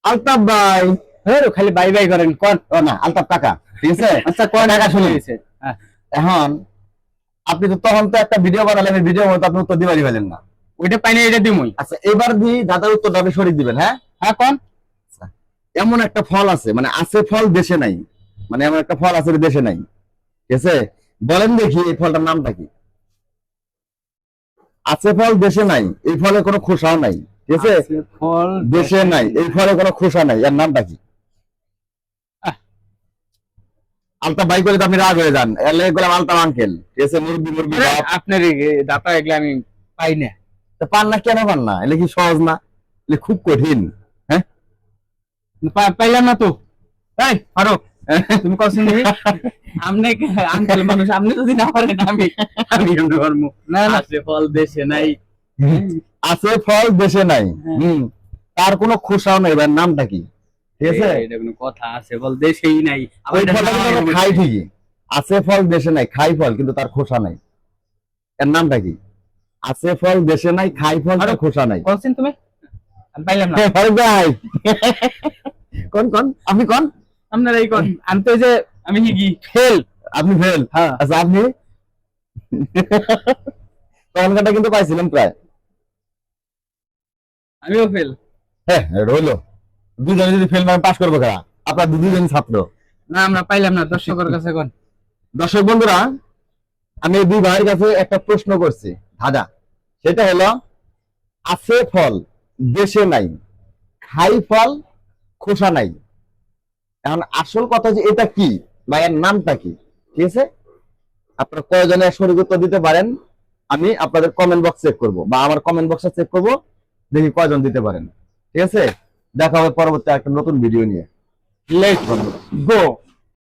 আলতাফ ভাই। হ্যাঁ খালি বাই বাই করেন কোন। ও না, আলতাফ কাকা, ঠিক আছে। আচ্ছা কোন কাকা শুনুন, হ্যাঁ এখন আপনি তো তখন তো একটা ভিডিও বানালেন, এই ভিডিও মতো আপনি উত্তর দিবারই পেলেন না। ওইটা পাইনি, এটা দিমুই। আচ্ছা, এবার দি দাদার উত্তরটা আপনি সঠিক দিবেন, হ্যাঁ। হ্যাঁ কোন। আচ্ছা, এমন একটা ফল আছে, মানে আছে ফল দেশে নাই, মানে এমন একটা ফল আছে দেশে নাই, ঠিক আছে। বলেন দেখি এই ফলটার নামটা কি? আছে ফল দেশে নাই, এই ফলে কোনো খোসাও নাই, ঠিক আছে। ফল দেশে নাই, এই ফলে কোনো খোসা নাই, এর নামটা কি? আলতা বাই করে তো আপনি রাগ হয়ে যান, এর লেগে করলাম আলতা আঙ্কেল, ঠিক আছে। মুরগি মুরগি বাপ। আপনার দাতা এগুলা আমি পাই না। তো পান না কেন পান না? এলে কি সহজ না? এলে খুব কঠিন, হ্যাঁ। পাইলাম না তো। এই ফারুক, তুমি কছেন আমনে আঙ্কেল মানুষ, আপনি যদি না পারেন আমি আমি কেমনে পারবো? না না, আছে ফল দেশে নাই। আছে ফল দেশে নাই, তার কোনো খোসাও নাই, এবার নামটা কি? ঠিক আছে, এটা কোনো কথা? আছে ফল দেশেই নাই, আবার ওই এটা ফলটা কিন্তু আমরা খাই ঠিকই। আছে ফল দেশে নাই, খাই ফল, কিন্তু তার খোসা নাই, এর নামটা কি? আছে ফল দেশে নাই, খাই ফল, তার খোসা নাই। কছেন তুমি? আমি পাইলাম না। ফারুক ভাই, কোন কোন আপনি কোন? আপনার এই কোন, আমি তো যে আমি কি ফেল। আপনি ফেল? হ্যাঁ। আচ্ছা, আপনি তখনকারটা কিন্তু পাইছিলাম প্রায়। আমিও ফেল। হ্যাঁ, রইলো দুজনে যদি ফেল আমি পাস করবো কারা? আপনার দুজন ছাত্র। না আমরা পাইলাম না, দর্শকের কাছে কোন। দর্শক বন্ধুরা, আমি এই দুই ভাইয়ের কাছে একটা প্রশ্ন করছি ধাঁধা, সেটা হলো আছে ফল দেশে নাই, খাই ফল, খোসা নাই। এখন আসল কথা যে এটা কি বা এর নামটা কি, ঠিক আছে। আপনারা কয়জনে সঠিক উত্তর দিতে পারেন, আমি আপনাদের কমেন্ট বক্স চেক করব, বা আমার কমেন্ট বক্সে চেক করব, দেখি কয়জন দিতে পারেন, ঠিক আছে। দেখা হবে পরবর্তী একটা নতুন ভিডিও নিয়ে। Let go.